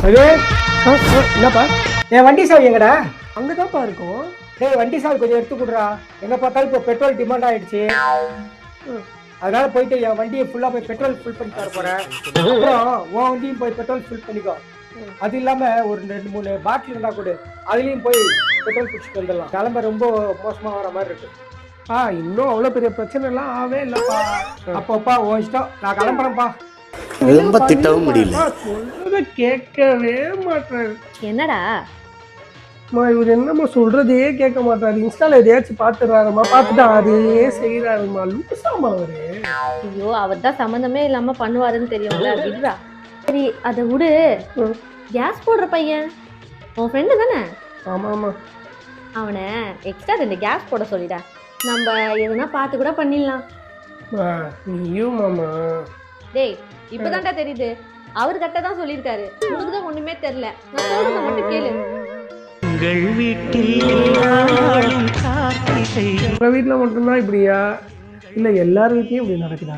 அது என்னப்பா என் வண்டி சாவி எங்கடா? அங்கதான்ப்பா இருக்கும். டேய் வண்டி சாவி கொஞ்சம் எடுத்து கொடுறா. எங்க பார்த்தாலும் இப்போ பெட்ரோல் டிமாண்ட் ஆயிடுச்சு. அதனால போயிட்டு என் வண்டியை ஃபுல்லா போய் பெட்ரோல் ஃபில் பண்ணி தர போறேன். அப்புறம் உன் வண்டியும் போய் பெட்ரோல் ஃபில் பண்ணிக்கோ. அது இல்லாம ஒரு 2-3 பாட்டில் இருந்தா கொடு, அதுலயும் போய் பெட்ரோல் பிடிச்சிட்டு வந்துடலாம். கிளம்ப ரொம்ப மோசமா வர மாதிரி இருக்கு. இன்னும் அவ்வளவு பெரிய பிரச்சனை எல்லாம் ஆவே இல்லப்பா. அப்பப்பா உன் இஷ்டம், நான் கிளம்புறேன்ப்பா. ரொம்ப திட்டவும் முடியல. சொல்றத கேட்கவே மாட்டாரு. என்னடா இவர் என்னம்மா சொல்றதே கேட்க மாட்டாரு. இன்ஸ்டால எதையாச்சும் பாத்துறாருமா, பார்த்துட்டு அதே செய்யறாருமா. லூசாமா அவரு. ஐயோ அவர் தான் சம்மந்தமே இல்லாம பண்ணுவாருன்னு தெரியும்ல, விடுறா. சரி அதை விடு. கேஸ் போடுற பையன் உன் ஃப்ரெண்டு தானே? ஆமா ஆமா. அவனை எக்ஸ்ட்ரா 2 கேஸ் போட சொல்லிடா. நம்ம எதுனா பார்த்து கூட பண்ணிடலாம். நீயும் மாமா. டேய் இப்பதான்டா தெரியுது, அவர் கட்ட தான் சொல்லியிருக்காரு. உனக்கு தான் ஒண்ணுமே தெரியல. நான் சொல்றத மட்டும் கேளு. உங்க வீட்டுல மட்டும்தான் இப்படியா, இல்ல எல்லார் வீட்லயும் இப்படி நடக்குதா?